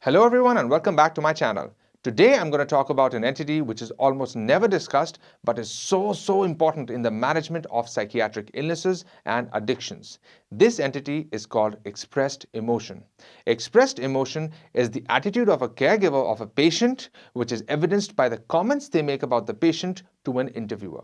Hello everyone and welcome back to my channel. Today I'm going to talk about an entity which is almost never discussed but is so important in the management of psychiatric illnesses and addictions. This entity is called expressed emotion. Expressed emotion is the attitude of a caregiver of a patient which is evidenced by the comments they make about the patient to an interviewer.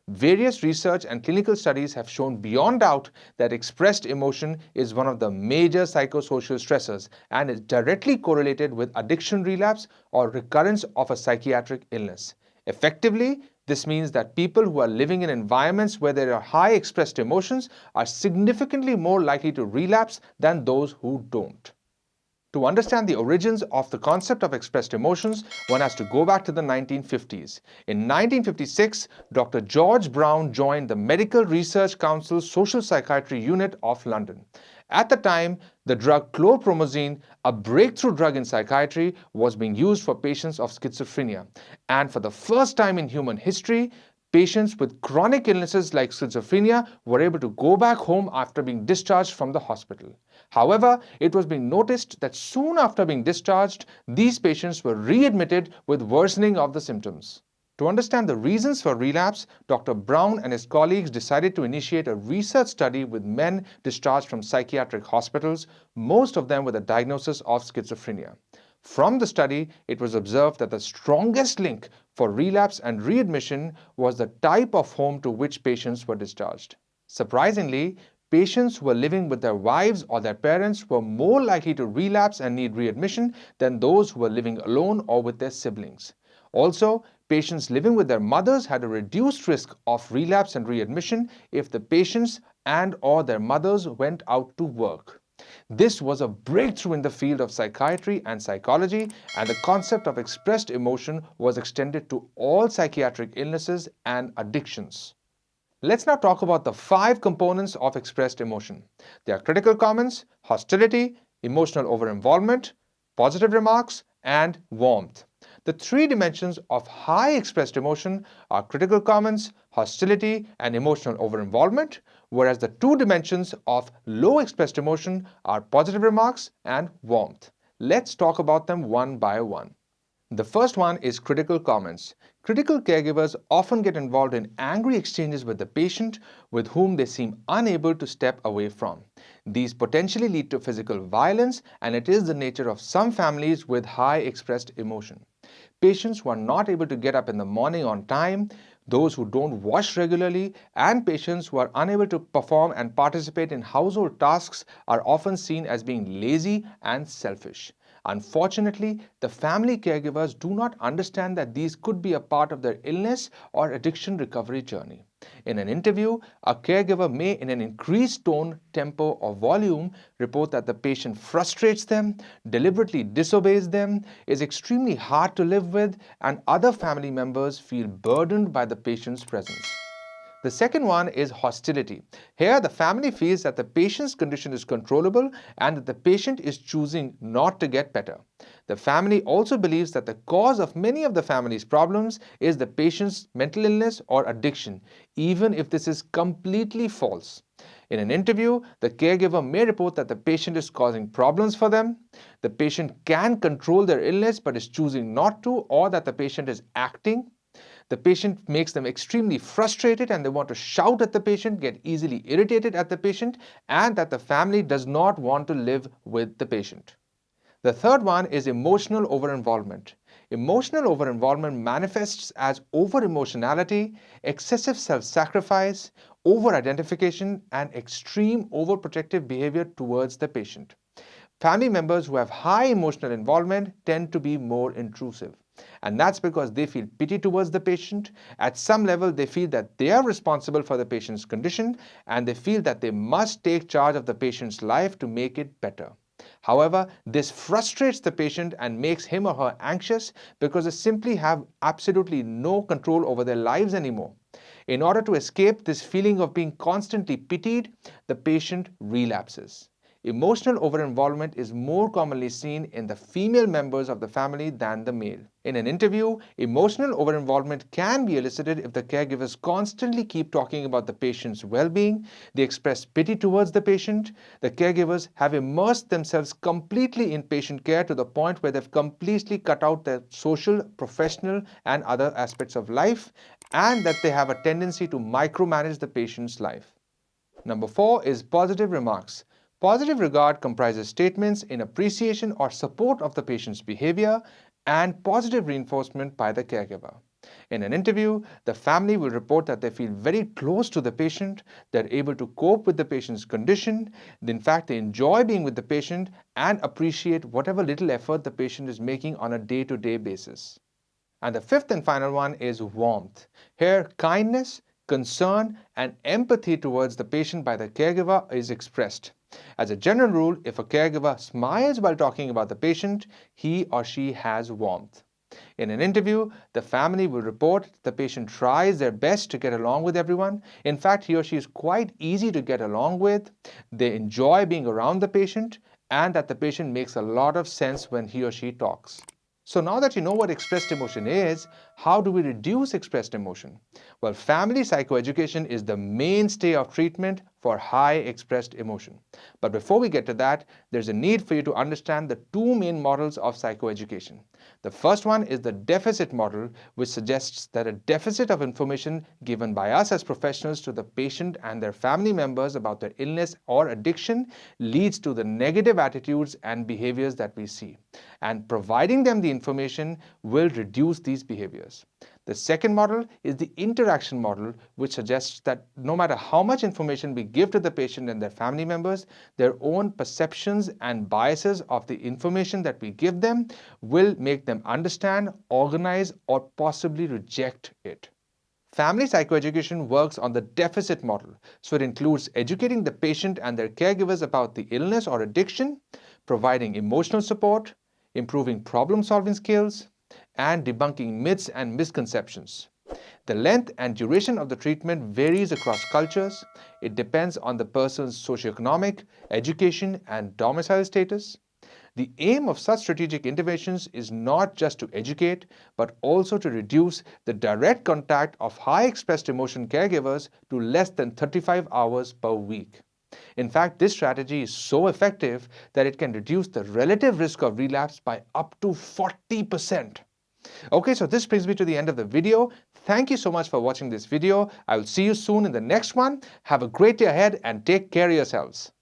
Various research and clinical studies have shown beyond doubt that expressed emotion is one of the major psychosocial stressors and is directly correlated with addiction relapse or recurrence of a psychiatric illness. Effectively, this means that people who are living in environments where there are high expressed emotions are significantly more likely to relapse than those who don't. To understand the origins of the concept of expressed emotions, one has to go back to the 1950s. In 1956, Dr. George Brown joined the Medical Research Council's Social Psychiatry Unit of London. At the time, the drug chlorpromazine, a breakthrough drug in psychiatry, was being used for patients of schizophrenia. And for the first time in human history, patients with chronic illnesses like schizophrenia were able to go back home after being discharged from the hospital. However, it was being noticed that soon after being discharged, these patients were readmitted with worsening of the symptoms. To understand the reasons for relapse, Dr. Brown and his colleagues decided to initiate a research study with men discharged from psychiatric hospitals, most of them with a diagnosis of schizophrenia. From the study, it was observed that the strongest link for relapse and readmission was the type of home to which patients were discharged. Surprisingly, patients who were living with their wives or their parents were more likely to relapse and need readmission than those who were living alone or with their siblings. Also, patients living with their mothers had a reduced risk of relapse and readmission if the patients and or their mothers went out to work. This was a breakthrough in the field of psychiatry and psychology, and the concept of expressed emotion was extended to all psychiatric illnesses and addictions. Let's now talk about the 5 components of expressed emotion. They are critical comments, hostility, emotional over-involvement, positive remarks, and warmth. The 3 dimensions of high expressed emotion are critical comments, hostility, and emotional over-involvement, whereas the 2 dimensions of low expressed emotion are positive remarks and warmth. Let's talk about them one by one. The first one is critical comments. Critical caregivers often get involved in angry exchanges with the patient with whom they seem unable to step away from. These potentially lead to physical violence, and it is the nature of some families with high expressed emotion. Patients who are not able to get up in the morning on time, those who don't wash regularly, and patients who are unable to perform and participate in household tasks are often seen as being lazy and selfish. Unfortunately, the family caregivers do not understand that these could be a part of their illness or addiction recovery journey. In an interview, a caregiver may, in an increased tone, tempo, or volume, report that the patient frustrates them, deliberately disobeys them, is extremely hard to live with, and other family members feel burdened by the patient's presence. The second one is hostility. Here, the family feels that the patient's condition is controllable and that the patient is choosing not to get better. The family also believes that the cause of many of the family's problems is the patient's mental illness or addiction, even if this is completely false. In an interview, the caregiver may report that the patient is causing problems for them, the patient can control their illness but is choosing not to, or that the patient is acting. The patient makes them extremely frustrated and they want to shout at the patient, get easily irritated at the patient, and that the family does not want to live with the patient. The third one is emotional over-involvement. Emotional over-involvement manifests as over-emotionality, excessive self-sacrifice, over-identification, and extreme overprotective behavior towards the patient. Family members who have high emotional involvement tend to be more intrusive. And that's because they feel pity towards the patient. At some level, they feel that they are responsible for the patient's condition and they feel that they must take charge of the patient's life to make it better. However, this frustrates the patient and makes him or her anxious because they simply have absolutely no control over their lives anymore. In order to escape this feeling of being constantly pitied, the patient relapses. emotional over-involvement is more commonly seen in the female members of the family than the male. In an interview, emotional over-involvement can be elicited if the caregivers constantly keep talking about the patient's well-being, they express pity towards the patient, the caregivers have immersed themselves completely in patient care to the point where they've completely cut out their social, professional, and other aspects of life, and that they have a tendency to micromanage the patient's life. Number 4 is positive remarks. Positive regard comprises statements in appreciation or support of the patient's behavior and positive reinforcement by the caregiver. In an interview, the family will report that they feel very close to the patient, they're able to cope with the patient's condition, in fact, they enjoy being with the patient and appreciate whatever little effort the patient is making on a day-to-day basis. And the fifth and final one is warmth. Here, kindness, concern, and empathy towards the patient by the caregiver is expressed. As a general rule, if a caregiver smiles while talking about the patient, he or she has warmth. In an interview, the family will report the patient tries their best to get along with everyone. In fact, he or she is quite easy to get along with. They enjoy being around the patient, and that the patient makes a lot of sense when he or she talks. So now that you know what expressed emotion is, how do we reduce expressed emotion? Well, family psychoeducation is the mainstay of treatment for high expressed emotion. But before we get to that, there's a need for you to understand the two main models of psychoeducation. The first one is the deficit model, which suggests that a deficit of information given by us as professionals to the patient and their family members about their illness or addiction leads to the negative attitudes and behaviors that we see. And providing them the information will reduce these behaviors. The second model is the interaction model, which suggests that no matter how much information we give to the patient and their family members, their own perceptions and biases of the information that we give them will make them understand, organize, or possibly reject it. Family psychoeducation works on the deficit model, so it includes educating the patient and their caregivers about the illness or addiction, providing emotional support, improving problem-solving skills, and debunking myths and misconceptions. The length and duration of the treatment varies across cultures. It depends on the person's socioeconomic, education, and domicile status. The aim of such strategic interventions is not just to educate, but also to reduce the direct contact of high expressed emotion caregivers to less than 35 hours per week. In fact, this strategy is so effective that it can reduce the relative risk of relapse by up to 40%. Okay, so this brings me to the end of the video. Thank you so much for watching this video. I will see you soon in the next one. Have a great day ahead and take care of yourselves.